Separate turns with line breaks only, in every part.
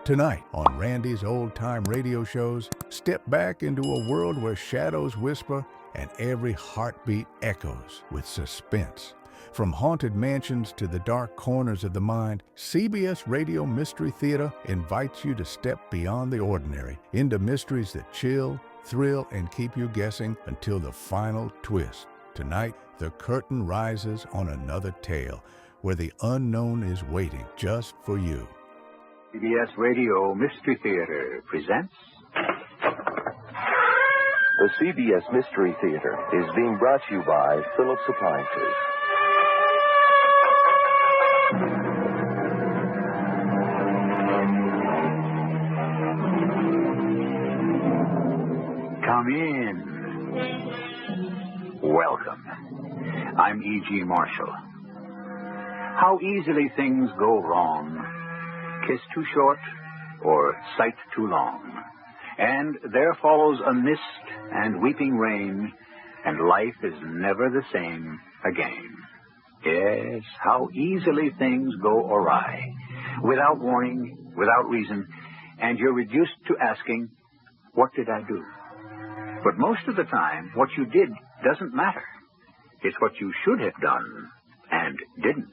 Tonight on Randy's Old Time Radio Shows, step back into a world where shadows whisper and every heartbeat echoes with suspense. From haunted mansions to the dark corners of the mind, CBS Radio Mystery Theater invites you to step beyond the ordinary into mysteries that chill, thrill, and keep you guessing until the final twist. Tonight, the curtain rises on another tale where the unknown is waiting just for you.
CBS Radio Mystery Theater presents...
The CBS Mystery Theater is being brought to you by Phillips Appliances.
Come in. Welcome. I'm E.G. Marshall. How easily things go wrong. Kiss too short or sight too long. And there follows a mist and weeping rain, and life is never the same again. Yes, how easily things go awry. Without warning, without reason, and you're reduced to asking, what did I do? But most of the time, what you did doesn't matter. It's what you should have done and didn't.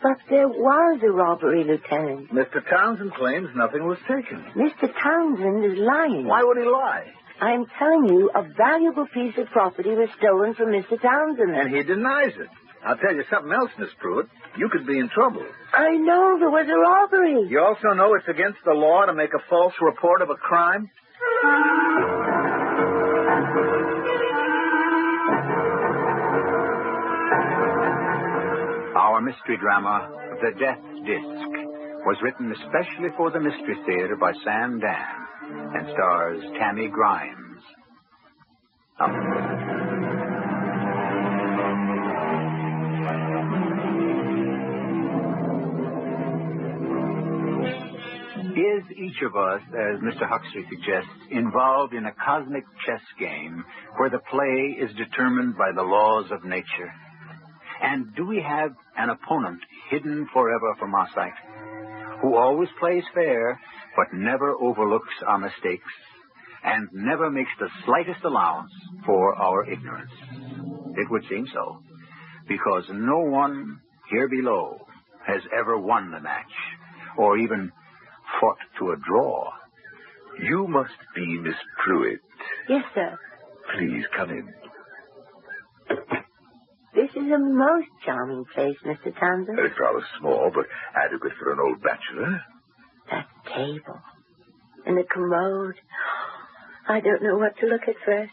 But there was a robbery, Lieutenant.
Mr. Townsend claims nothing was taken.
Mr. Townsend is lying.
Why would he lie?
I'm telling you, a valuable piece of property was stolen from Mr. Townsend.
And he denies it. I'll tell you something else, Miss Pruitt. You could be in trouble.
I know there was a robbery.
You also know it's against the law to make a false report of a crime?
Our mystery drama, The Death Disc, was written especially for the Mystery Theater by Sam Dan and stars Tammy Grimes. Is each of us, as Mr. Huxley suggests, involved in a cosmic chess game where the play is determined by the laws of nature? And do we have an opponent hidden forever from our sight, who always plays fair, but never overlooks our mistakes, and never makes the slightest allowance for our ignorance? It would seem so, because no one here below has ever won the match, or even fought to a draw.
You must be Miss Pruitt.
Yes, sir.
Please come in.
This is a most charming place, Mr. Townsend.
It's rather small, but adequate for an old bachelor.
That table. And the commode. I don't know what to look at first.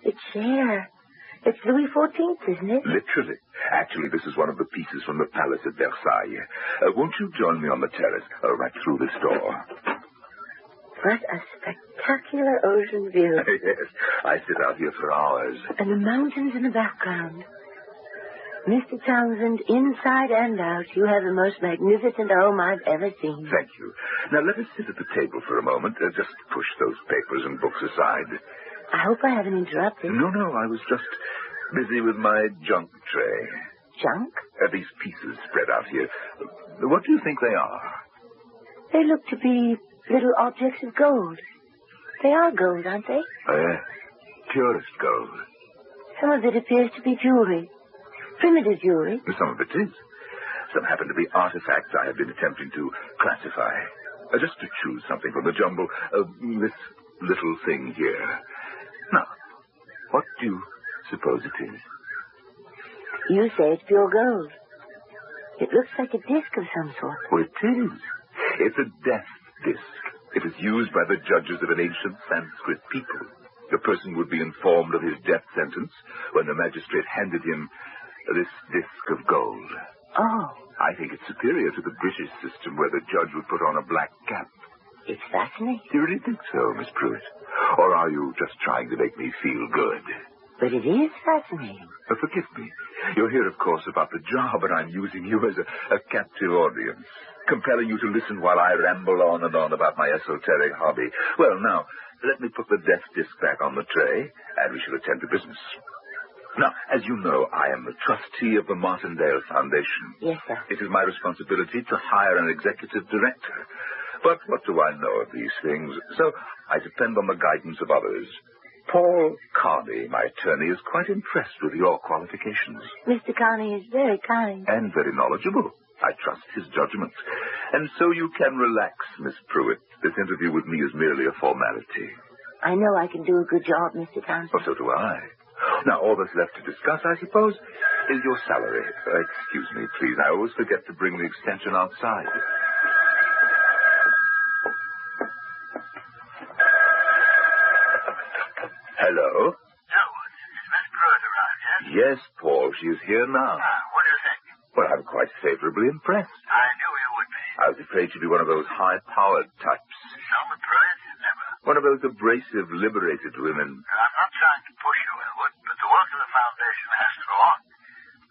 The chair. It's Louis XIV, isn't it?
Literally. Actually, this is one of the pieces from the palace at Versailles. Won't you join me on the terrace, right through this door?
What a spectacular ocean view.
Yes, I sit out here for hours.
And the mountains in the background. Mr. Townsend, inside and out, you have the most magnificent home I've ever seen.
Thank you. Now, let us sit at the table for a moment. Just push those papers and books aside.
I hope I haven't interrupted.
No, I was just busy with my junk tray.
Junk?
These pieces spread out here. What do you think they are?
They look to be little objects of gold. They are gold, aren't they?
Purest gold.
Some of it appears to be jewelry. Primitive jewelry.
Some of it is. Some happen to be artifacts I have been attempting to classify. Just to choose something from the jumble, this little thing here. Now, what do you suppose it is?
You say it's pure gold. It looks like a disc of some sort.
Oh, it is. It's a death disc. It was used by the judges of an ancient Sanskrit people. The person would be informed of his death sentence when the magistrate handed him this disc of gold.
Oh.
I think it's superior to the British system where the judge would put on a black cap.
It's fascinating.
Do you really think so, Miss Pruitt? Or are you just trying to make me feel good?
But it is fascinating.
Forgive me. You're here, of course, about the job, and I'm using you as a captive audience, compelling you to listen while I ramble on and on about my esoteric hobby. Well, now, let me put the death disc back on the tray, and we shall attend to business. Now, as you know, I am the trustee of the Martindale Foundation.
Yes, sir.
It is my responsibility to hire an executive director. But what do I know of these things? So I depend on the guidance of others. Paul Carney, my attorney, is quite impressed with your qualifications.
Mr. Carney is very kind.
And very knowledgeable. I trust his judgment. And so you can relax, Miss Pruitt. This interview with me is merely a formality.
I know I can do a good job, Mr. Townsend.
Well, so do I. Now, all that's left to discuss, I suppose, is your salary. Excuse me, please. I always forget to bring the extension outside. Hello?
Elwood, is Miss Pruitt around, yes?
Yes, Paul. She is here now.
What do you think?
Well, I'm quite favorably impressed.
I knew you would be.
I was afraid she'd be one of those high-powered types.
Selma Pruitt? Never.
One of those abrasive, liberated women.
I'm not trying to push you, Elwood, but the work of the foundation has to go on.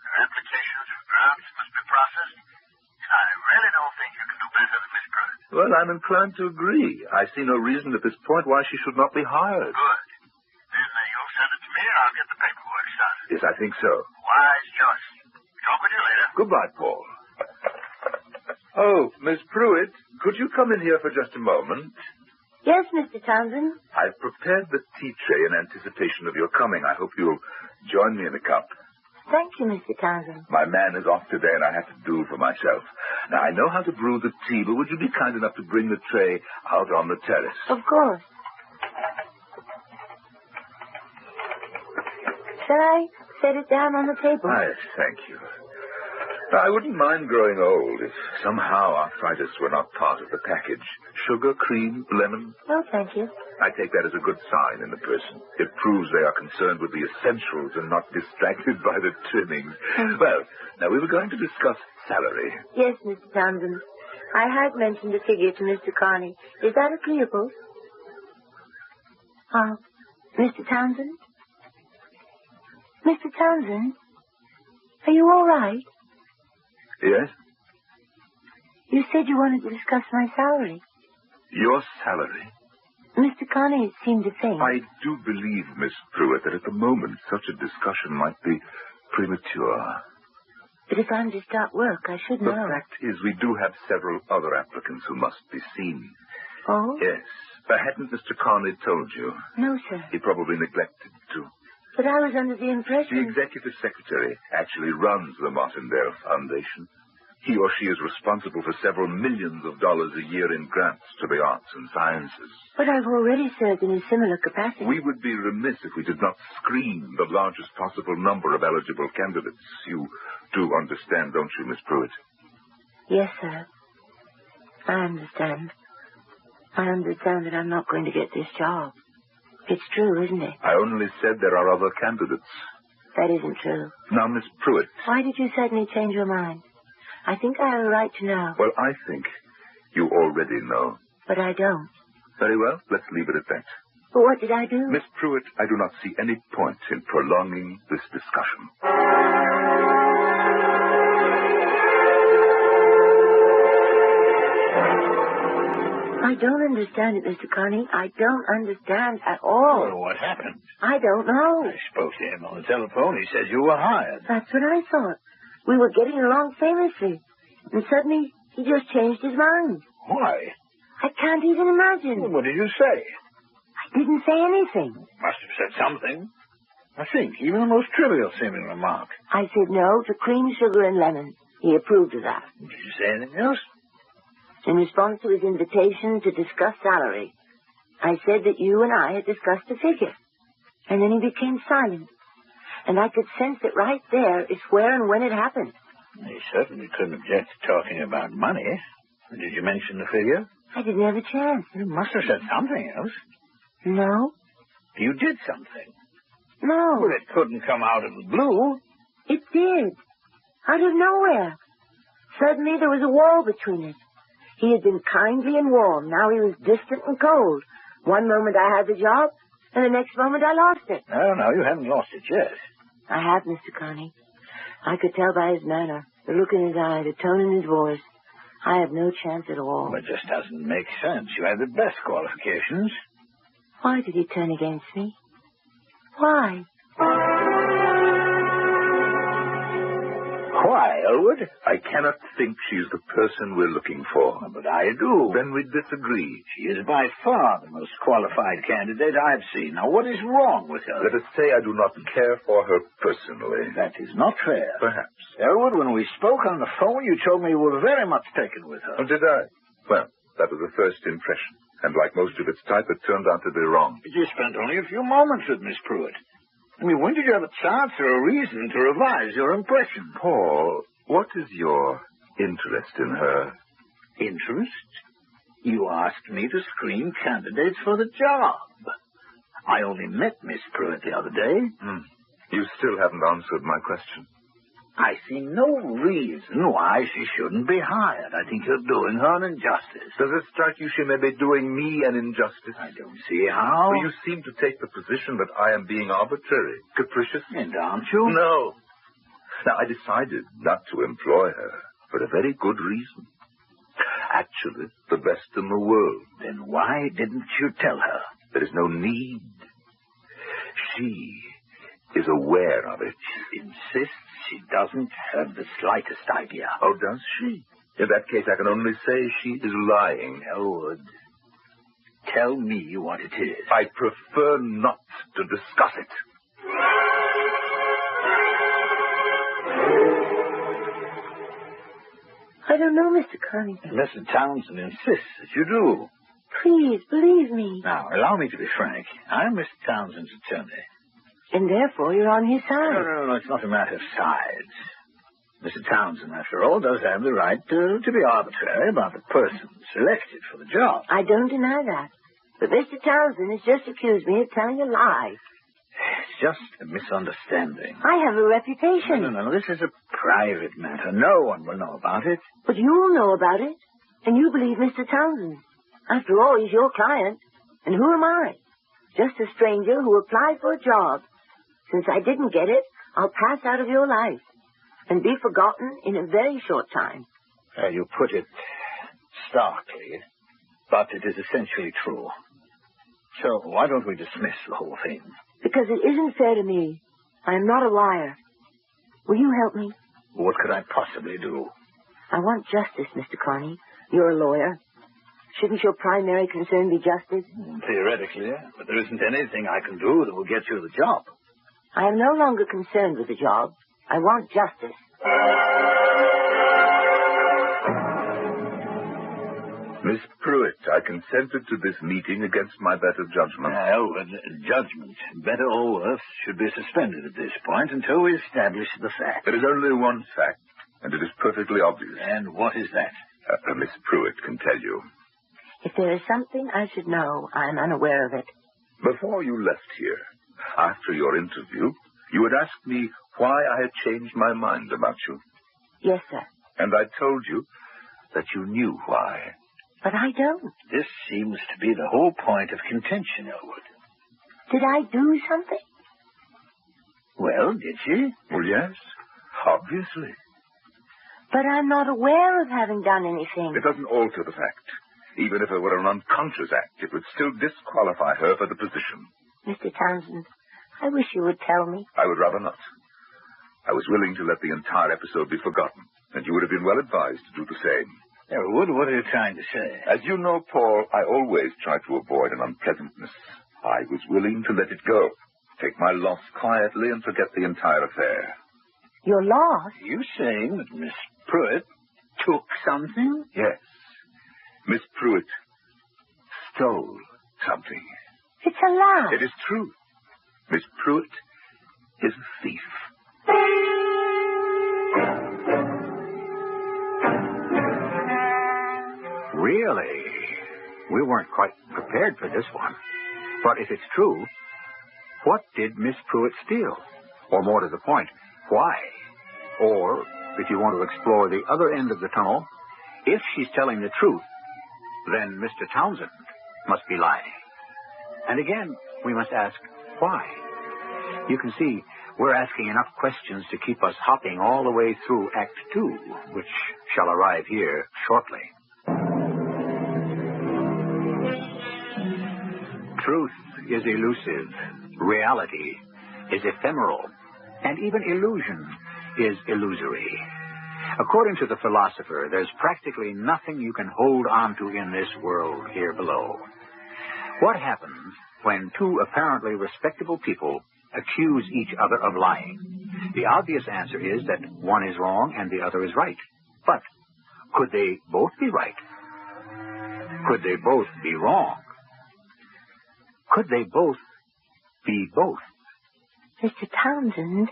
There are implications for grants must be processed. And I really don't think you can do better than Miss Pruitt.
Well, I'm inclined to agree. I see no reason at this point why she should not be hired.
Good. Then you'll send it to me and I'll get the paperwork started.
Yes, I think so.
Wise choice. Talk with you later.
Goodbye, Paul. Oh, Miss Pruitt, could you come in here for just a moment?
Yes, Mr. Townsend.
I've prepared the tea tray in anticipation of your coming. I hope you'll join me in a cup.
Thank you, Mr. Townsend.
My man is off today, and I have to do for myself. Now, I know how to brew the tea, but would you be kind enough to bring the tray out on the terrace?
Of course. Shall I set it down on the table?
Yes, thank you. I wouldn't mind growing old if somehow arthritis were not part of the package. Sugar, cream, lemon.
No, thank you.
I take that as a good sign in a person. It proves they are concerned with the essentials and not distracted by the trimmings. Well, now we were going to discuss salary.
Yes, Mr. Townsend. I had mentioned a figure to Mr. Carney. Is that agreeable? Mr. Townsend? Mr. Townsend? Are you all right?
Yes?
You said you wanted to discuss my salary.
Your salary?
Mr. Carney seemed to think...
I do believe, Miss Pruitt, that at the moment such a discussion might be premature.
But if I'm to start work, I should know.
The fact is, we do have several other applicants who must be seen.
Oh?
Yes. Hadn't Mr. Carney told you?
No, sir.
He probably neglected to.
But I was under the impression...
The executive secretary actually runs the Martindale Foundation. He or she is responsible for several millions of dollars a year in grants to the arts and sciences.
But I've already served in a similar capacity.
We would be remiss if we did not screen the largest possible number of eligible candidates. You do understand, don't you, Miss Pruitt?
Yes, sir. I understand. I understand that I'm not going to get this job. It's true, isn't it?
I only said there are other candidates.
That isn't true.
Now, Miss Pruitt...
Why did you suddenly change your mind? I think I have a right to know.
Well, I think you already know.
But I don't.
Very well, let's leave it at that.
But what did I do?
Miss Pruitt, I do not see any point in prolonging this discussion.
I don't understand it, Mr. Carney. I don't understand at all.
Well, what happened?
I don't know.
I spoke to him on the telephone. He said you were hired.
That's what I thought. We were getting along famously. And suddenly, he just changed his mind.
Why?
I can't even imagine.
Well, what did you say?
I didn't say anything.
Must have said something. I think, even the most trivial seeming remark.
I said no to cream, sugar, and lemon. He approved of that.
Did you say anything else?
In response to his invitation to discuss salary, I said that you and I had discussed a figure. And then he became silent. And I could sense that right there is where and when it happened.
He certainly couldn't object to talking about money. Did you mention the figure?
I didn't have a chance.
You must have said something else.
No.
You did something.
No.
Well, it couldn't come out of the blue.
It did. Out of nowhere. Suddenly there was a wall between us. He had been kindly and warm. Now he was distant and cold. One moment I had the job, and the next moment I lost it.
No, you haven't lost it yet.
I have, Mr. Carney. I could tell by his manner, the look in his eye, the tone in his voice. I have no chance at all.
Well, it just doesn't make sense. You have the best qualifications.
Why did he turn against me? Why?
Why, Elwood?
I cannot think she's the person we're looking for.
But I do.
Then we disagree.
She is by far the most qualified candidate I've seen. Now, what is wrong with her?
Let us say I do not care for her personally.
That is not fair.
Perhaps.
Elwood, when we spoke on the phone, you told me you were very much taken with her.
Oh, did I? Well, that was the first impression. And like most of its type, it turned out to be wrong.
But you spent only a few moments with Miss Pruitt. I mean, when did you have a chance or a reason to revise your impression?
Paul, what is your interest in her?
Interest? You asked me to screen candidates for the job. I only met Miss Pruitt the other day.
You still haven't answered my question.
I see no reason why she shouldn't be hired. I think you're doing her an injustice.
Does it strike you she may be doing me an injustice?
I don't see how.
Well, you seem to take the position that I am being arbitrary, capricious.
And aren't you?
No. Now, I decided not to employ her for a very good reason. Actually, the best in the world.
Then why didn't you tell her?
There is no need. She is aware of it.
She insists she doesn't have the slightest idea.
Oh, does she? In that case, I can only say she is lying.
Elwood, tell me what it is.
I prefer not to discuss it.
I don't know, Mr. Connie.
Mr. Townsend insists that you do.
Please, believe me.
Now, allow me to be frank. I'm Mr. Townsend's attorney.
And therefore you're on his side.
No, it's not a matter of sides. Mr. Townsend, after all, does have the right to be arbitrary about the person selected for the job.
I don't deny that. But Mr. Townsend has just accused me of telling a lie.
It's just a misunderstanding.
I have a reputation.
No. This is a private matter. No one will know about it.
But you'll know about it. And you believe Mr. Townsend. After all, he's your client. And who am I? Just a stranger who applied for a job. Since I didn't get it, I'll pass out of your life and be forgotten in a very short time.
You put it starkly, but it is essentially true. So why don't we dismiss the whole thing?
Because it isn't fair to me. I am not a liar. Will you help me?
What could I possibly do?
I want justice, Mr. Carney. You're a lawyer. Shouldn't your primary concern be justice?
Theoretically, but there isn't anything I can do that will get you the job.
I am no longer concerned with the job. I want justice.
Miss Pruitt, I consented to this meeting against my better judgment.
Judgment, better or worse, should be suspended at this point until we establish the fact.
There is only one fact, and it is perfectly obvious.
And what is that?
Miss Pruitt can tell you.
If there is something I should know, I am unaware of it.
Before you left here, after your interview, you had asked me why I had changed my mind about you.
Yes, sir.
And I told you that you knew why.
But I don't.
This seems to be the whole point of contention, Elwood.
Did I do something?
Well, did she?
Well, yes, obviously.
But I'm not aware of having done anything.
It doesn't alter the fact. Even if it were an unconscious act, it would still disqualify her for the position.
Mr. Townsend, I wish you would tell me.
I would rather not. I was willing to let the entire episode be forgotten, and you would have been well advised to do the same.
Elwood, what are you trying to say?
As you know, Paul, I always try to avoid an unpleasantness. I was willing to let it go, take my loss quietly, and forget the entire affair.
Your loss?
Are you saying that Miss Pruitt took something?
Yes. Miss Pruitt stole something.
It's a lie.
It is true. Miss Pruitt is a thief.
Really? We weren't quite prepared for this one. But if it's true, what did Miss Pruitt steal? Or more to the point, why? Or, if you want to explore the other end of the tunnel, if she's telling the truth, then Mr. Townsend must be lying. And again, we must ask, why? You can see, we're asking enough questions to keep us hopping all the way through Act 2, which shall arrive here shortly. Truth is elusive. Reality is ephemeral. And even illusion is illusory. According to the philosopher, there's practically nothing you can hold on to in this world here below. What happens when two apparently respectable people accuse each other of lying? The obvious answer is that one is wrong and the other is right. But could they both be right? Could they both be wrong? Could they both be both?
Mr. Townsend,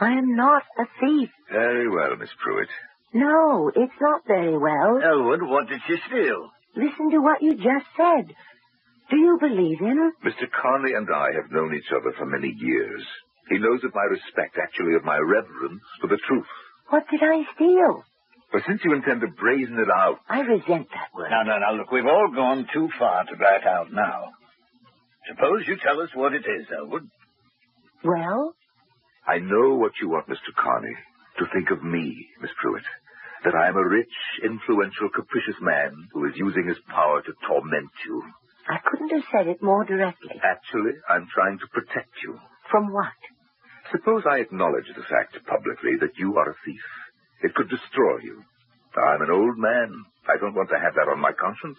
I am not a thief.
Very well, Miss Pruitt.
No, it's not very well.
Elwood, what did she steal?
Listen to what you just said. Do you believe him?
Mr. Conley and I have known each other for many years. He knows of my respect, actually of my reverence for the truth.
What did I steal?
But since you intend to brazen it out...
I resent that word.
Now, look, we've all gone too far to back out now. Suppose you tell us what it is, Elwood.
Well?
I know what you want Mr. Carney to think of me, Miss Pruitt. That I am a rich, influential, capricious man who is using his power to torment you.
I couldn't have said it more directly.
Actually, I'm trying to protect you.
From what?
Suppose I acknowledge the fact publicly that you are a thief. It could destroy you. I'm an old man. I don't want to have that on my conscience.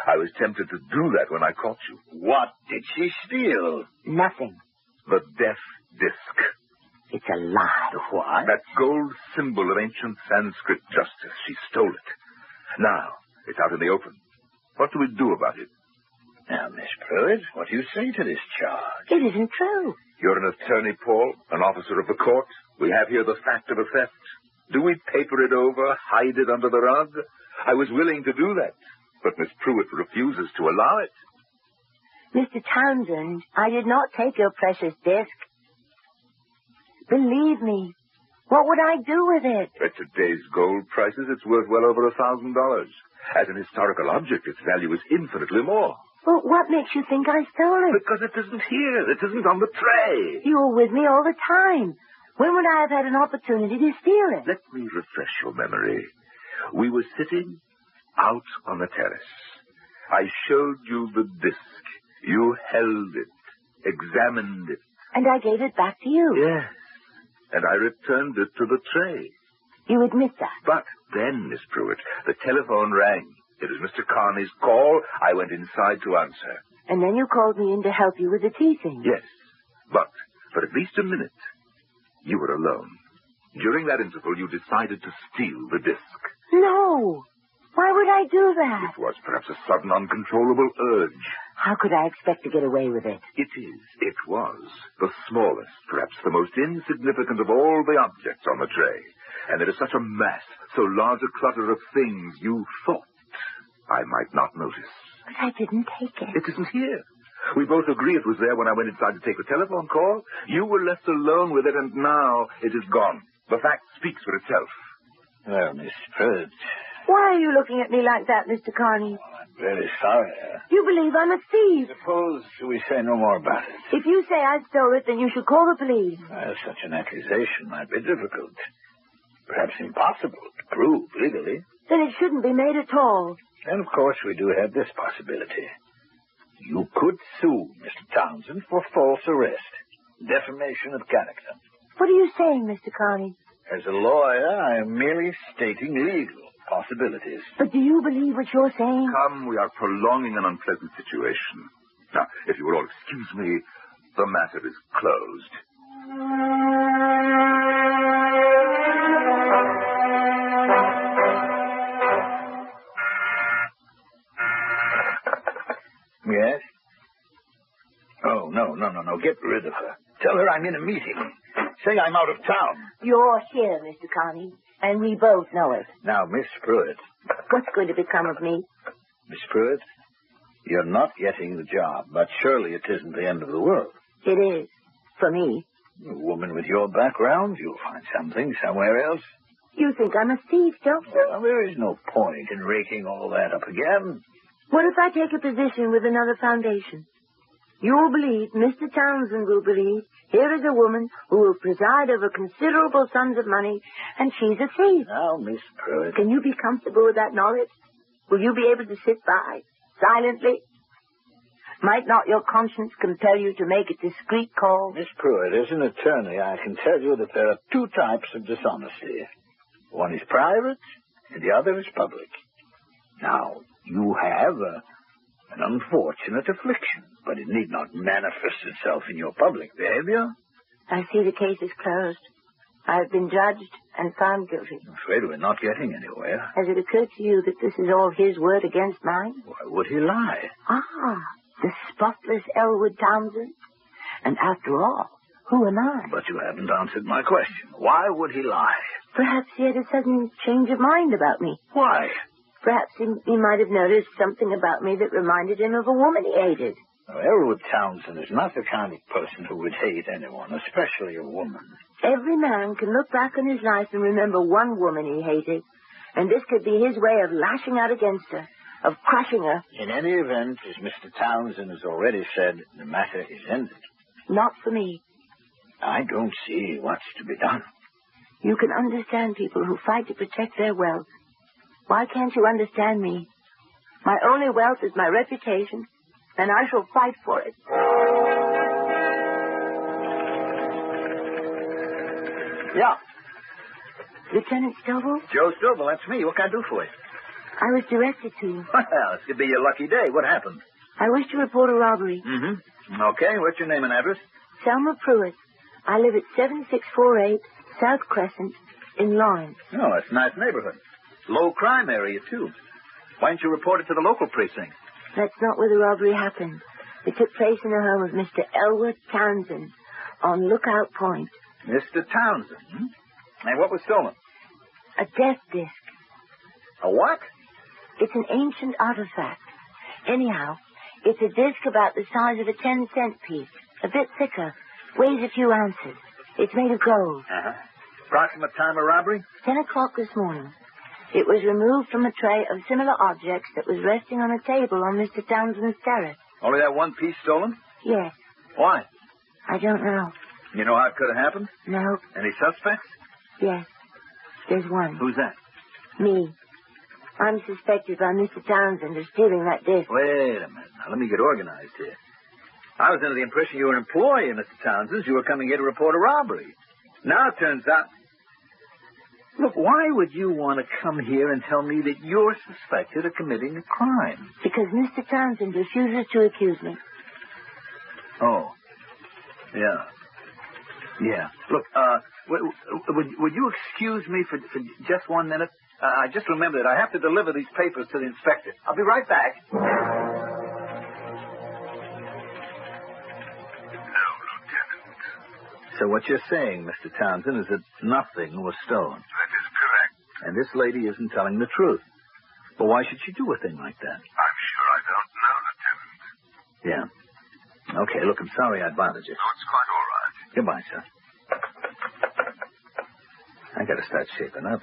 I was tempted to do that when I caught you.
What did she steal?
Nothing.
The death disc.
It's a lie.
What?
That gold symbol of ancient Sanskrit justice. She stole it. Now, it's out in the open. What do we do about it?
Now, Miss Pruitt, what do you say to this charge?
It isn't true.
You're an attorney, Paul, an officer of the court. We have here the fact of a theft. Do we paper it over, hide it under the rug? I was willing to do that, but Miss Pruitt refuses to allow it.
Mr. Townsend, I did not take your precious disc. Believe me, what would I do with it?
At today's gold prices, it's worth well over $1,000. As an historical object, its value is infinitely more.
Well, what makes you think I stole it?
Because it isn't here. It isn't on the tray.
You were with me all the time. When would I have had an opportunity to steal it?
Let me refresh your memory. We were sitting out on the terrace. I showed you the disc. You held it, examined it.
And I gave it back to you.
Yes. And I returned it to the tray.
You admit that?
But then, Miss Pruitt, the telephone rang. It was Mr. Carney's call. I went inside to answer.
And then you called me in to help you with the tea thing.
Yes. But for at least a minute, you were alone. During that interval, you decided to steal the disc.
No. Why would I do that?
It was perhaps a sudden, uncontrollable urge.
How could I expect to get away with it?
It was the smallest, perhaps the most insignificant of all the objects on the tray. And it is such a mass, so large a clutter of things you thought I might not notice.
But I didn't take it.
It isn't here. We both agree it was there when I went inside to take the telephone call. You were left alone with it, and now it is gone. The fact speaks for itself.
Well, Miss Pruitt.
Why are you looking at me like that, Mr. Carney?
I'm very sorry.
You believe I'm a thief.
Suppose we say no more about it.
If you say I stole it, then you should call the police.
Well, such an accusation might be difficult. Perhaps impossible to prove legally.
Then it shouldn't be made at all.
And, of course, we do have this possibility. You could sue Mr. Townsend for false arrest, defamation of character.
What are you saying, Mr. Carney?
As a lawyer, I am merely stating legal possibilities.
But do you believe what you're saying?
Come, we are prolonging an unpleasant situation. Now, if you will all excuse me, the matter is closed.
Yes? Oh, no. Get rid of her. Tell her I'm in a meeting. Say I'm out of town.
You're here, Mr. Carney, and we both know it.
Now, Miss Pruitt.
What's going to become of me?
Miss Pruitt, you're not getting the job, but surely it isn't the end of the world.
It is. For me.
A woman with your background, you'll find something somewhere else.
You think I'm a thief, don't you?
Well, there is no point in raking all that up again.
What if I take a position with another foundation? You'll believe, Mr. Townsend will believe, here is a woman who will preside over considerable sums of money, and she's a thief.
Now, Miss Pruitt.
Can you be comfortable with that knowledge? Will you be able to sit by, silently? Might not your conscience compel you to make a discreet call?
Miss Pruitt, as an attorney, I can tell you that there are two types of dishonesty. One is private, and the other is public. Now, you have an unfortunate affliction, but it need not manifest itself in your public behavior.
I see the case is closed. I have been judged and found guilty.
I'm afraid we're not getting anywhere.
Has it occurred to you that this is all his word against mine?
Why would he lie?
Ah, the spotless Elwood Townsend. And after all, who am I?
But you haven't answered my question. Why would he lie?
Perhaps he had a sudden change of mind about me.
Why?
Perhaps he might have noticed something about me that reminded him of a woman he hated.
Now, Elwood Townsend is not the kind of person who would hate anyone, especially a woman.
Every man can look back on his life and remember one woman he hated. And this could be his way of lashing out against her, of crushing her.
In any event, as Mr. Townsend has already said, the matter is ended.
Not for me.
I don't see what's to be done.
You can understand people who fight to protect their wealth. Why can't you understand me? My only wealth is my reputation, and I shall fight for it.
Yeah.
Lieutenant Stovall?
Joe Stovall, that's me. What can I do for you?
I was directed to you.
Well, this could be your lucky day. What happened?
I wish to report a robbery.
Mm-hmm. Okay, what's your name and address?
Selma Pruitt. I live at 7648 South Crescent in Lawrence.
Oh, that's a nice neighborhood. Low crime area, too. Why didn't you report it to the local precinct?
That's not where the robbery happened. It took place in the home of Mr. Elwood Townsend on Lookout Point.
Mr. Townsend? Hmm? And what was stolen?
A death disc.
A what?
It's an ancient artifact. Anyhow, it's a disc about the size of a 10-cent piece. A bit thicker. Weighs a few ounces. It's made of gold.
Uh-huh. Approximate time of robbery?
10 o'clock this morning. It was removed from a tray of similar objects that was resting on a table on Mr. Townsend's terrace.
Only that one piece stolen?
Yes.
Why?
I don't know.
You know how it could have happened?
No.
Any suspects?
Yes. There's one.
Who's that?
Me. I'm suspected by Mr. Townsend of stealing that disc.
Wait a minute. Now, let me get organized here. I was under the impression you were an employee of Mr. Townsend's. You were coming here to report a robbery. Now it turns out... Look, why would you want to come here and tell me that you're suspected of committing a crime?
Because Mr. Townsend refuses to accuse me.
Oh. Yeah. Yeah. Look, would you excuse me for just 1 minute? I just remembered that I have to deliver these papers to the inspector. I'll be right back.
No, Lieutenant.
So what you're saying, Mr. Townsend, is that nothing was stolen.
That is correct.
And this lady isn't telling the truth. But why should she do a thing like that?
I'm sure I don't know, Lieutenant.
Yeah. Okay, look, I'm sorry I bothered you.
No, it's quite all right.
Goodbye, sir. I gotta start shaping up.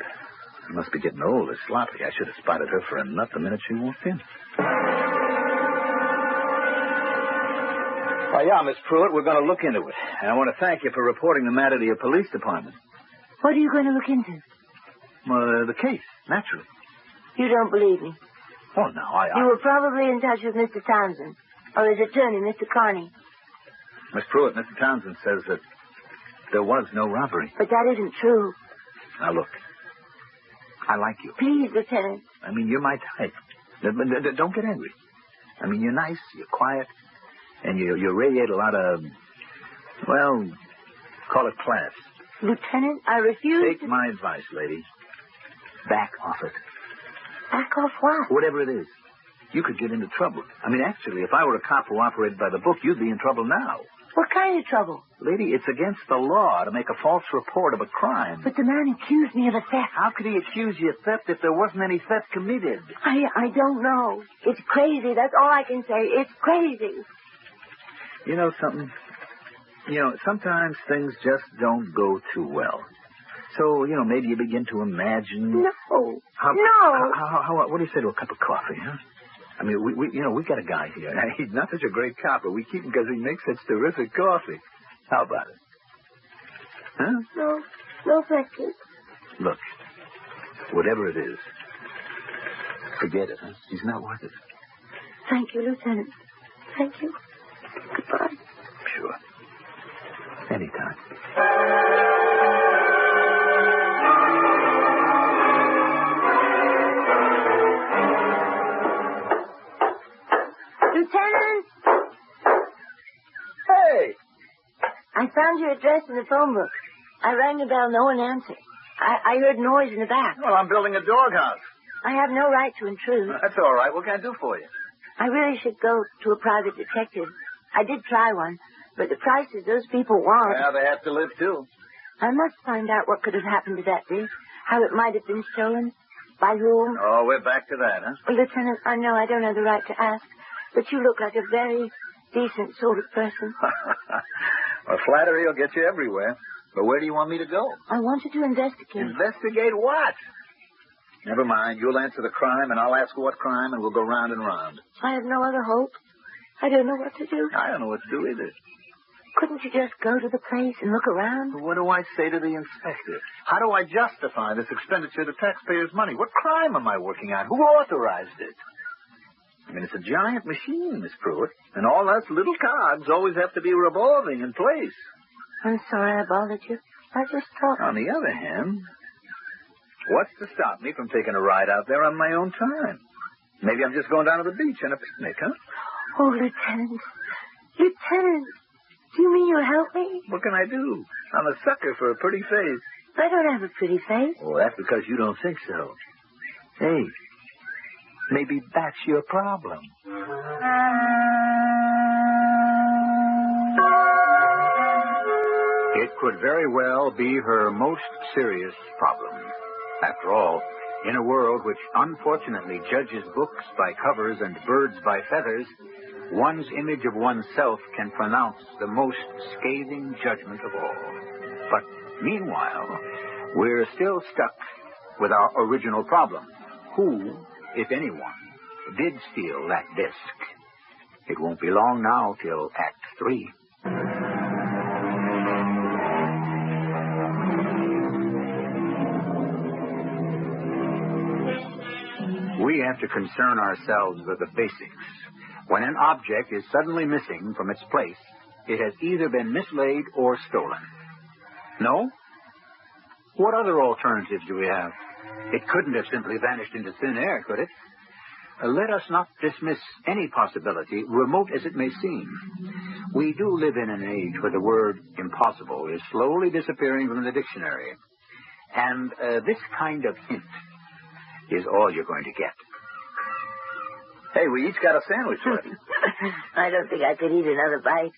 I must be getting old or sloppy. I should have spotted her for a nut the minute she walked in. Oh, yeah, Miss Pruitt, we're going to look into it. And I want to thank you for reporting the matter to your police department.
What are you going to look into?
The case, naturally.
You don't believe me.
Oh, no,
You were probably in touch with Mr. Townsend, or his attorney, Mr. Carney.
Miss Pruitt, Mr. Townsend says that there was no robbery.
But that isn't true.
Now, look. I like you.
Please, Lieutenant.
I mean, you're my type. Don't get angry. I mean, you're nice, you're quiet, and you radiate a lot of, well, call it class.
Lieutenant, I refuse
Take my advice, lady. Back off it.
Back off what?
Whatever it is. You could get into trouble. I mean, actually, if I were a cop who operated by the book, you'd be in trouble now.
What kind of trouble?
Lady, it's against the law to make a false report of a crime.
But the man accused me of a theft.
How could he accuse you of theft if there wasn't any theft committed?
I don't know. It's crazy. That's all I can say. It's crazy.
You know something? Sometimes things just don't go too well. So, maybe you begin to imagine...
No.
No! How, what do you say to a cup of coffee, huh? I mean, we got a guy here. He's not such a great cop, but we keep him because he makes such terrific coffee. How about it? Huh?
No, thank you.
Look, whatever it is, forget it, huh? He's not worth it.
Thank you, Lieutenant. Thank you. Goodbye.
Sure. Anytime.
Lieutenant!
Hey!
I found your address in the phone book. I rang the bell. No one answered. I heard noise in the back.
Well, I'm building a doghouse.
I have no right to intrude.
That's all right. What can I do for you?
I really should go to a private detective. I did try one, but the prices those people want...
Well, they have to live, too.
I must find out what could have happened to that disc, how it might have been stolen, by whom.
Oh, we're back to that, huh?
Well, Lieutenant, I know I don't have the right to ask, but you look like a very decent sort of person.
Well, flattery will get you everywhere. But where do you want me to go?
I wanted to investigate.
Investigate what? Never mind. You'll answer the crime, and I'll ask what crime, and we'll go round and round.
I have no other hope. I don't know what to do.
I don't know what to do either.
Couldn't you just go to the place and look around?
What do I say to the inspector? How do I justify this expenditure of the taxpayers' money? What crime am I working on? Who authorized it? I mean, it's a giant machine, Miss Pruitt, and all us little cogs always have to be revolving in place.
I'm sorry I bothered you. I just thought...
On the other hand, what's to stop me from taking a ride out there on my own time? Maybe I'm just going down to the beach on a picnic, huh?
Oh, Lieutenant. Lieutenant, do you mean you'll help me?
What can I do? I'm a sucker for a pretty face.
I don't have a pretty face.
Oh, that's because you don't think so. Hey, maybe that's your problem.
It could very well be her most serious problem. After all, in a world which unfortunately judges books by covers and birds by feathers, one's image of oneself can pronounce the most scathing judgment of all. But meanwhile, we're still stuck with our original problem. Who, if anyone, did steal that disc? It won't be long now till Act 3. We have to concern ourselves with the basics. When an object is suddenly missing from its place, it has either been mislaid or stolen. No? What other alternatives do we have? It couldn't have simply vanished into thin air, could it? Let us not dismiss any possibility, remote as it may seem. We do live in an age where the word impossible is slowly disappearing from the dictionary. And this kind of hint is all you're going to get.
Hey, we each got a sandwich left.
I don't think I could eat another bite.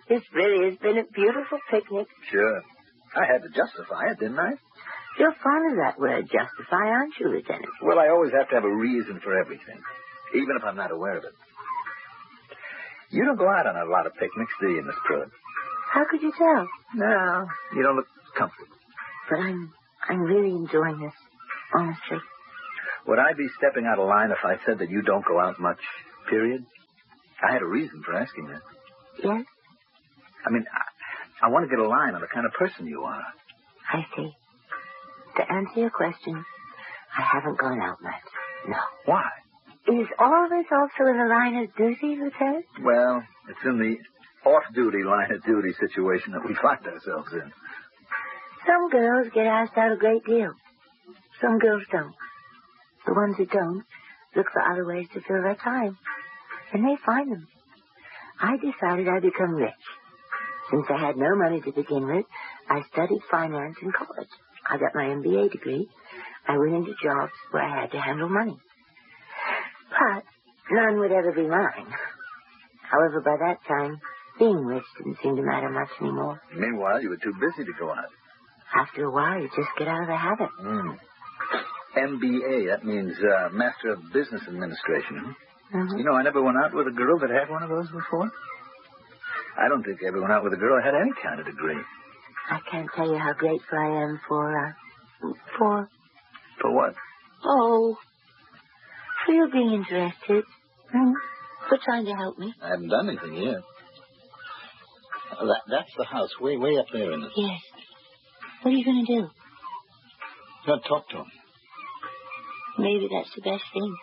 This really has been a beautiful picnic.
Sure. I had to justify it, didn't I?
You're fond of that word, justify, aren't you, Lieutenant?
Well, I always have to have a reason for everything, even if I'm not aware of it. You don't go out on a lot of picnics, do you, Miss Pruitt?
How could you tell?
No, you don't look comfortable.
But I'm really enjoying this, honestly.
Would I be stepping out of line if I said that you don't go out much, period? I had a reason for asking that.
Yes?
I mean, I want to get a line on the kind of person you are.
I see. To answer your question, I haven't gone out much. No.
Why?
Is all this also in the line of duty, Lieutenant?
Well, it's in the off-duty line of duty situation that we find ourselves in.
Some girls get asked out a great deal. Some girls don't. The ones who don't look for other ways to fill their time. And they find them. I decided I'd become rich. Since I had no money to begin with, I studied finance in college. I got my MBA degree. I went into jobs where I had to handle money. But none would ever be mine. However, by that time, being rich didn't seem to matter much anymore.
Meanwhile, you were too busy to go out.
After a while, you just get out of the habit.
MBA, that means Master of Business Administration. Huh?
Mm-hmm.
You know, I never went out with a girl that had one of those before. I don't think I ever went out with a girl that had any kind of degree.
I can't tell you how grateful I am for...
For what?
Oh, for you being interested. For trying to help me.
I haven't done anything yet. That's the house, way up there in the...
Yes. What are you going to do?
Not talk to him.
Maybe that's the best thing.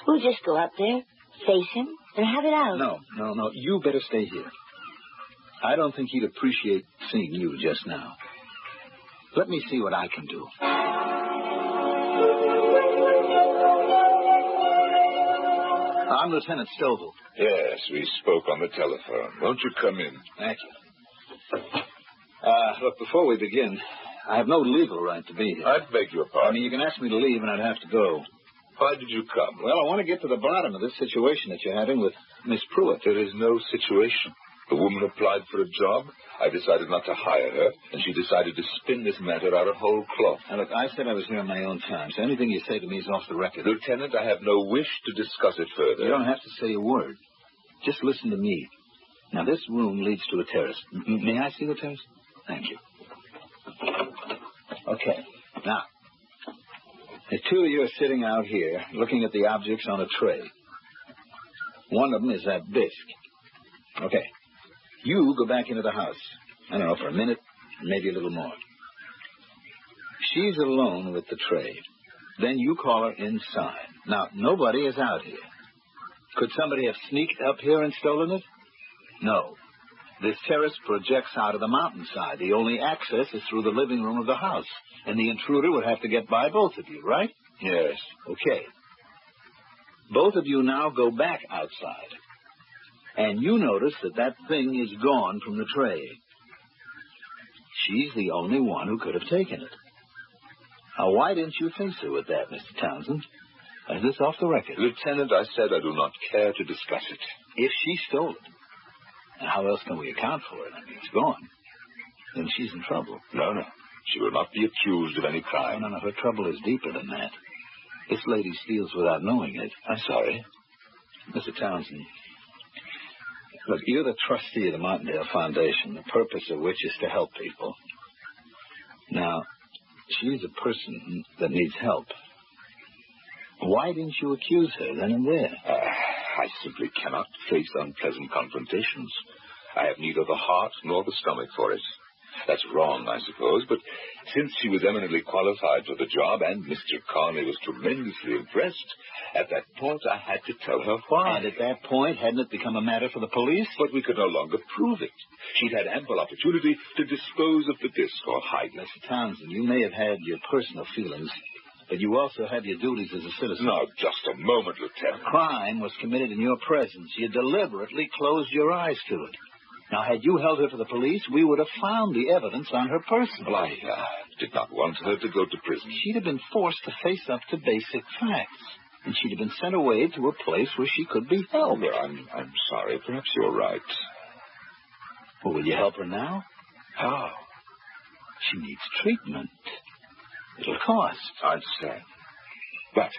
We'll just go up there, face him, and have it out.
No. You better stay here. I don't think he'd appreciate seeing you just now. Let me see what I can do. I'm Lieutenant Stovall.
Yes, we spoke on the telephone. Won't you come in?
Thank you. Look, before we begin, I have no legal right to be here.
I beg your pardon.
I mean, you can ask me to leave and I'd have to go.
Why did you come?
Well, I want to get to the bottom of this situation that you're having with Miss Pruitt.
There is no situation. The woman applied for a job. I decided not to hire her, and she decided to spin this matter out of whole cloth.
Now, look, I said I was here on my own time, so anything you say to me is off the record.
Lieutenant, I have no wish to discuss it further.
You don't have to say a word. Just listen to me. Now, this room leads to a terrace. May I see the terrace? Thank you. Okay. Now, the two of you are sitting out here looking at the objects on a tray. One of them is that disc. Okay. You go back into the house. I don't know, for a minute, maybe a little more. She's alone with the tray. Then you call her inside. Now, nobody is out here. Could somebody have sneaked up here and stolen it? No. This terrace projects out of the mountainside. The only access is through the living room of the house. And the intruder would have to get by both of you, right?
Yes.
Okay. Both of you now go back outside. And you notice that that thing is gone from the tray. She's the only one who could have taken it. Now, why didn't you face her with that, Mr. Townsend? Is this off the record?
Lieutenant, I said I do not care to discuss it.
If she stole it, and how else can we account for it? I mean, it's gone. Then she's in trouble.
No. She will not be accused of any crime.
No. Her trouble is deeper than that. This lady steals without knowing it.
I'm sorry.
Mr. Townsend, look, you're the trustee of the Martindale Foundation, the purpose of which is to help people. Now, she's a person that needs help. Why didn't you accuse her then and there?
I simply cannot face unpleasant confrontations. I have neither the heart nor the stomach for it. That's wrong, I suppose, but since she was eminently qualified for the job and Mr. Carney was tremendously impressed, at that point I had to tell her why.
And at that point, hadn't it become a matter for the police?
But we could no longer prove it. She'd had ample opportunity to dispose of the disc or hide it.
Mr. Townsend, you may have had your personal feelings, but you also have your duties as a citizen.
Now, just a moment, Lieutenant.
A crime was committed in your presence. You deliberately closed your eyes to it. Now, had you held her to the police, we would have found the evidence on her person.
Well, I did not want her to go to prison.
She'd have been forced to face up to basic facts, and she'd have been sent away to a place where she could be helped.
Well, I'm sorry. Perhaps you're right.
Well, will you help her now?
How?
She needs treatment. It'll cost.
I understand. But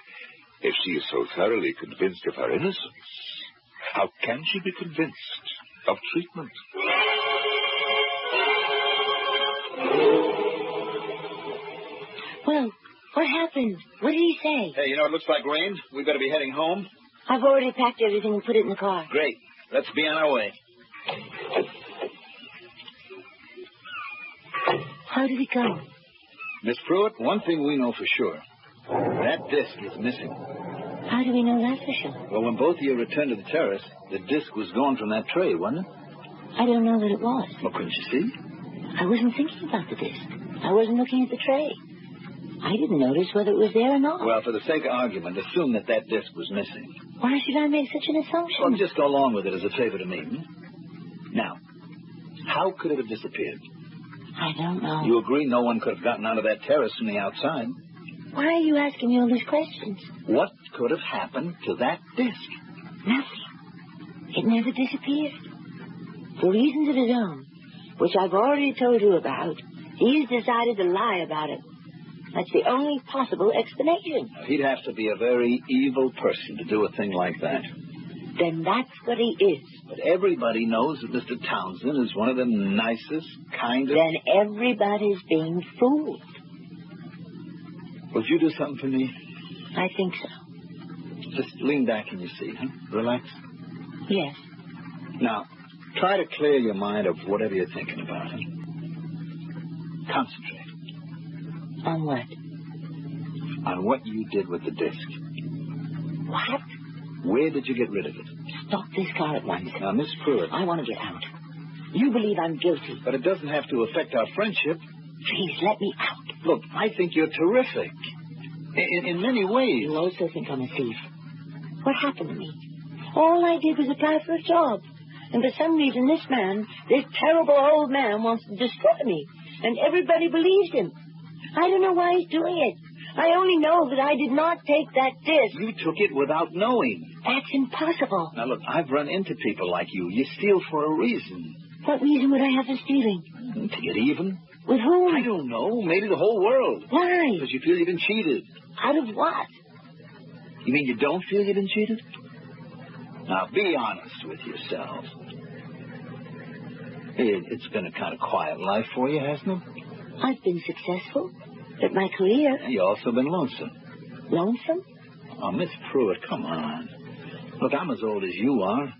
if she is so thoroughly convinced of her innocence, how can she be convinced of treatment?
Well, what happened? What did he say?
Hey, it looks like rain. We better be heading home.
I've already packed everything and put it in the car.
Great. Let's be on our way.
How did it go?
Miss Pruitt, one thing we know for sure. That disc is missing.
How do we know that for sure?
Well, when both of you returned to the terrace, the disc was gone from that tray, wasn't it?
I don't know that it was.
Well, couldn't you see?
I wasn't thinking about the disc. I wasn't looking at the tray. I didn't notice whether it was there or not.
Well, for the sake of argument, assume that disc was missing.
Why should I make such an assumption?
Well, just go along with it as a favor to me. Now, how could it have disappeared?
I don't know.
You agree no one could have gotten onto that terrace from the outside?
Why are you asking me all these questions?
What could have happened to that disc?
Nothing. It never disappeared. For reasons of his own, which I've already told you about, he's decided to lie about it. That's the only possible explanation.
He'd have to be a very evil person to do a thing like that.
Then that's what he is.
But everybody knows that Mr. Townsend is one of the nicest, kindest...
Then everybody's being fooled.
Would you do something for me?
I think so.
Just lean back in your seat, huh? Relax.
Yes.
Now, try to clear your mind of whatever you're thinking about. Huh? Concentrate.
On what?
On what you did with the disc.
What?
Where did you get rid of it?
Stop this car at once.
Now, Miss Pruitt...
I want to get out. You believe I'm guilty.
But it doesn't have to affect our friendship.
Please, let me out.
Look, I think you're terrific. In many ways.
You also think I'm a thief. What happened to me? All I did was apply for a job. And for some reason, this terrible old man, wants to destroy me. And everybody believes him. I don't know why he's doing it. I only know that I did not take that disc.
You took it without knowing.
That's impossible.
Now, look, I've run into people like you. You steal for a reason.
What reason would I have for stealing?
To get even.
With whom?
I don't know. Maybe the whole world.
Why?
Because you feel you've been cheated.
Out of what?
You mean you don't feel you've been cheated? Now, be honest with yourself. It's been a kind of quiet life for you, hasn't it?
I've been successful at my career.
And you've also been lonesome.
Lonesome?
Oh, Miss Pruitt, come on. Look, I'm as old as you are.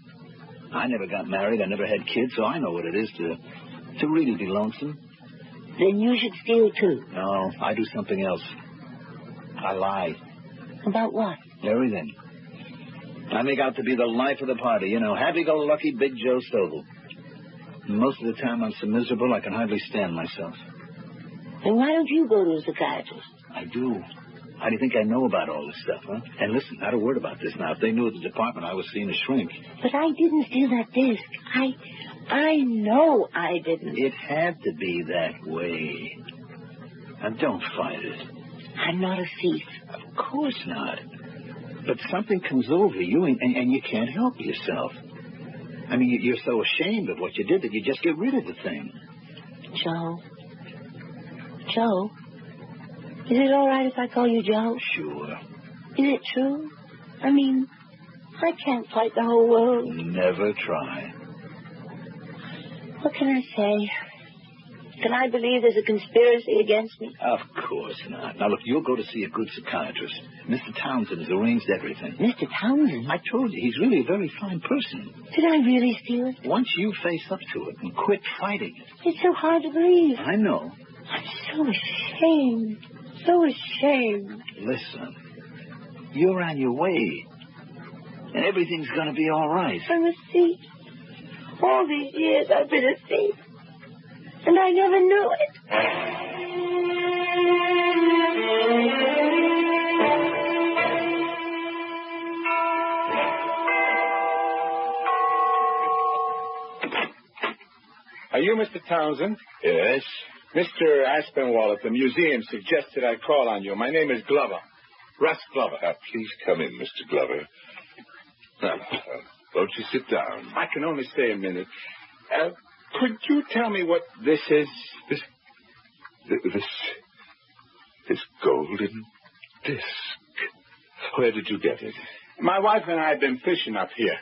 I never got married. I never had kids, so I know what it is to really be lonesome.
Then you should steal, too.
No, I do something else. I lie.
About what?
Everything. I make out to be the life of the party, you know, happy-go-lucky Big Joe Stovall. Most of the time I'm so miserable I can hardly stand myself.
Then why don't you go to a psychiatrist?
I do. How do you think I know about all this stuff, huh? And listen, not a word about this now. If they knew at the department I was seeing a shrink.
But I didn't steal that disc. I know I didn't.
It had to be that way. Now, don't fight it.
I'm not a thief.
Of course not. But something comes over you, and you can't help yourself. I mean, you're so ashamed of what you did that you just get rid of the thing.
Joe, is it all right if I call you Joe?
Sure.
Is it true? I mean, I can't fight the whole world.
Never try.
What can I say? Can I believe there's a conspiracy against me?
Of course not. Now, look, you'll go to see a good psychiatrist. Mr. Townsend has arranged everything.
Mr. Townsend?
I told you, he's really a very fine person.
Did I really steal it?
Once you face up to it and quit fighting it.
It's so hard to believe.
I know.
I'm so ashamed. So ashamed.
Listen, you're on your way. And everything's going to be all right.
I'm a thief. All these years I've been a thief. And I never knew it.
Are you Mr. Townsend?
Yes?
Mr. Aspinwall at the museum suggested I call on you. My name is Glover. Russ Glover.
Please come in, Mr. Glover. Now, won't you sit down?
I can only stay a minute. Could you tell me what this is?
This golden disc. Where did you get it?
My wife and I have been fishing up here.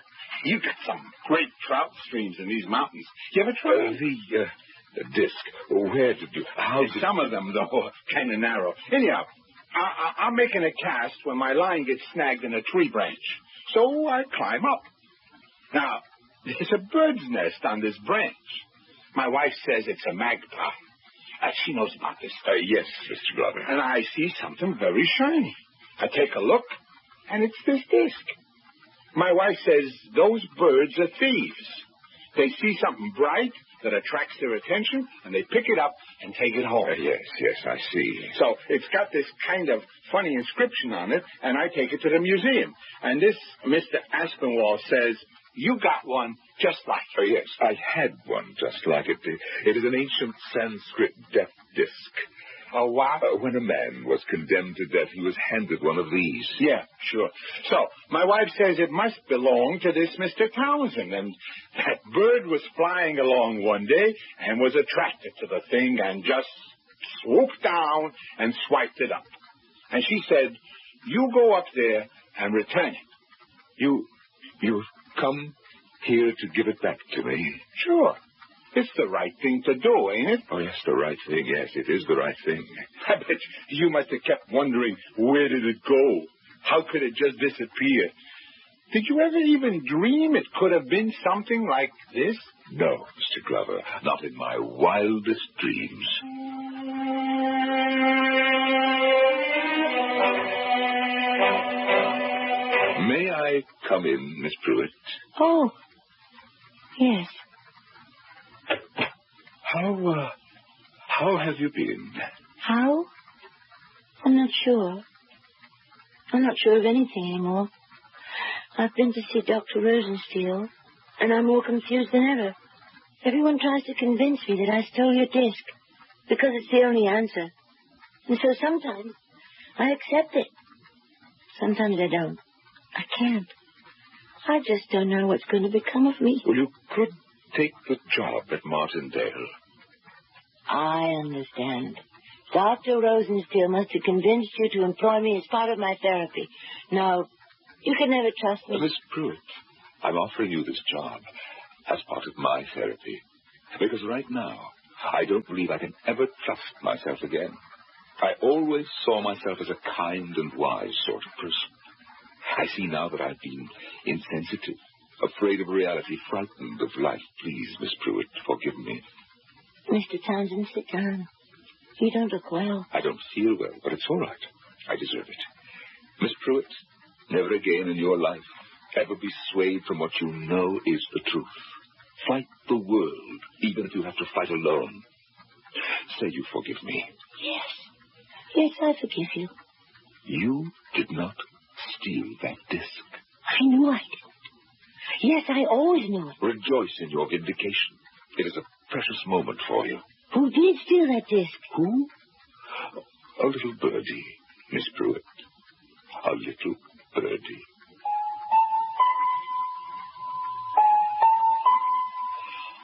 You got some great trout streams in these mountains. You ever try
The disc. Where did you...
Some of them, though, kind of narrow. Anyhow, I'm making a cast when my line gets snagged in a tree branch. So I climb up. Now, there's a bird's nest on this branch. My wife says it's a magpie. She knows about this.
Yes, Mr. Glover.
And I see something very shiny. I take a look, and it's this disc. My wife says those birds are thieves. They see something bright that attracts their attention, and they pick it up and take it home.
Yes, I see.
So it's got this kind of funny inscription on it, and I take it to the museum. And this Mr. Aspinwall says, you got one just like it.
Yes, I had one just like it. It is an ancient Sanskrit death disc.
Oh, what?
When a man was condemned to death, he was handed one of these.
Yeah, sure. So, my wife says it must belong to this Mr. Townsend, and that bird was flying along one day and was attracted to the thing and just swooped down and swiped it up. And she said, you go up there and return it.
You come here to give it back to me?
Sure. It's the right thing to do, ain't it?
Oh, yes, the right thing. Yes, it is the right thing.
I bet you must have kept wondering, where did it go? How could it just disappear? Did you ever even dream it could have been something like this?
No, Mr. Glover, not in my wildest dreams. May I come in, Miss Pruitt?
Oh, yes.
How have you been?
How? I'm not sure. I'm not sure of anything anymore. I've been to see Dr. Rosensteel, and I'm more confused than ever. Everyone tries to convince me that I stole your disc, because it's the only answer. And so sometimes I accept it. Sometimes I don't. I can't. I just don't know what's going to become of me.
Well, you could take the job at Martindale.
I understand. Dr. Rosensteel must have convinced you to employ me as part of my therapy. Now, you can never trust me.
Miss Pruitt, I'm offering you this job as part of my therapy. Because right now, I don't believe I can ever trust myself again. I always saw myself as a kind and wise sort of person. I see now that I've been insensitive, afraid of reality, frightened of life. Please, Miss Pruitt, forgive me.
Mr. Townsend, sit down. You don't look well.
I don't feel well, but it's all right. I deserve it. Miss Pruitt, never again in your life ever be swayed from what you know is the truth. Fight the world, even if you have to fight alone. Say you forgive me.
Yes. Yes, I forgive you.
You did not steal that disc.
I knew I didn't. Yes, I always knew it.
Rejoice in your vindication. It is a precious moment for you.
Who did steal that disc?
Who? A little birdie, Miss Pruitt. A little birdie.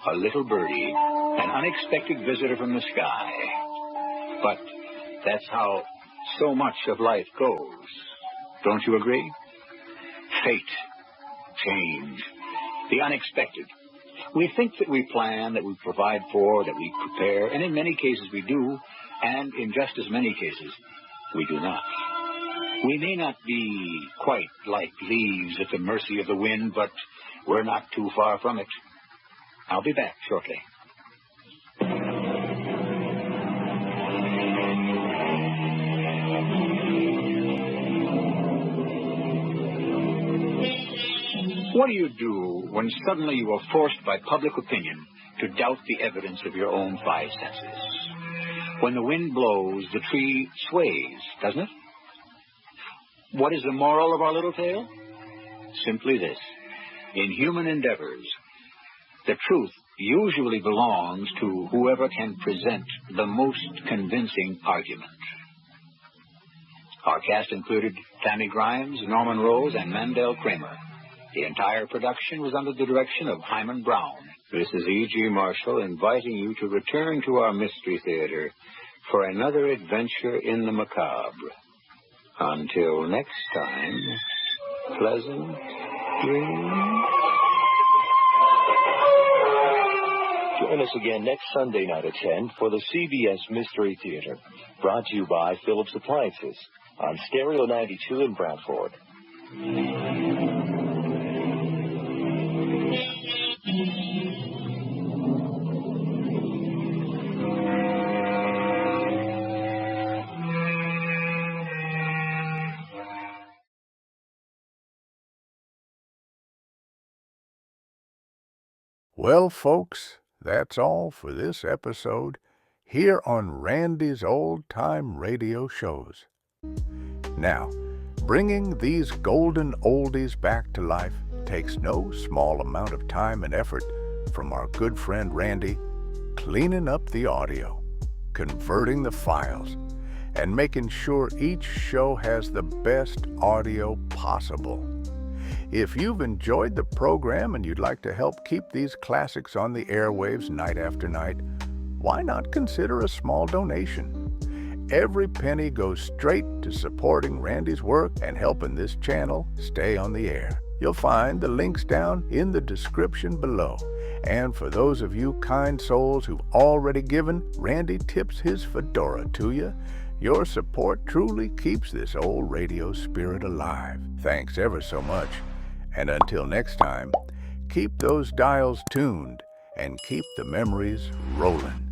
A little birdie, an unexpected visitor from the sky. But that's how so much of life goes. Don't you agree? Fate, change, the unexpected. We think that we plan, that we provide for, that we prepare, and in many cases we do, and in just as many cases we do not. We may not be quite like leaves at the mercy of the wind, but we're not too far from it. I'll be back shortly. What do you do when suddenly you are forced by public opinion to doubt the evidence of your own five senses? When the wind blows, the tree sways, doesn't it? What is the moral of our little tale? Simply this. In human endeavors, the truth usually belongs to whoever can present the most convincing argument. Our cast included Tammy Grimes, Norman Rose, and Mandel Kramer. The entire production was under the direction of Hyman Brown. This is E.G. Marshall inviting you to return to our Mystery Theater for another adventure in the macabre. Until next time, pleasant dreams.
Join us again next Sunday night at 10 for the CBS Mystery Theater. Brought to you by Phillips Appliances on Stereo 92 in Bradford.
Well, folks, that's all for this episode here on Randy's Old Time Radio Shows. Now, bringing these golden oldies back to life takes no small amount of time and effort from our good friend Randy, cleaning up the audio, converting the files, and making sure each show has the best audio possible. If you've enjoyed the program and you'd like to help keep these classics on the airwaves night after night, why not consider a small donation? Every penny goes straight to supporting Randy's work and helping this channel stay on the air. You'll find the links down in the description below. And for those of you kind souls who've already given, Randy tips his fedora to you. Your support truly keeps this old radio spirit alive. Thanks ever so much. And until next time, keep those dials tuned and keep the memories rolling.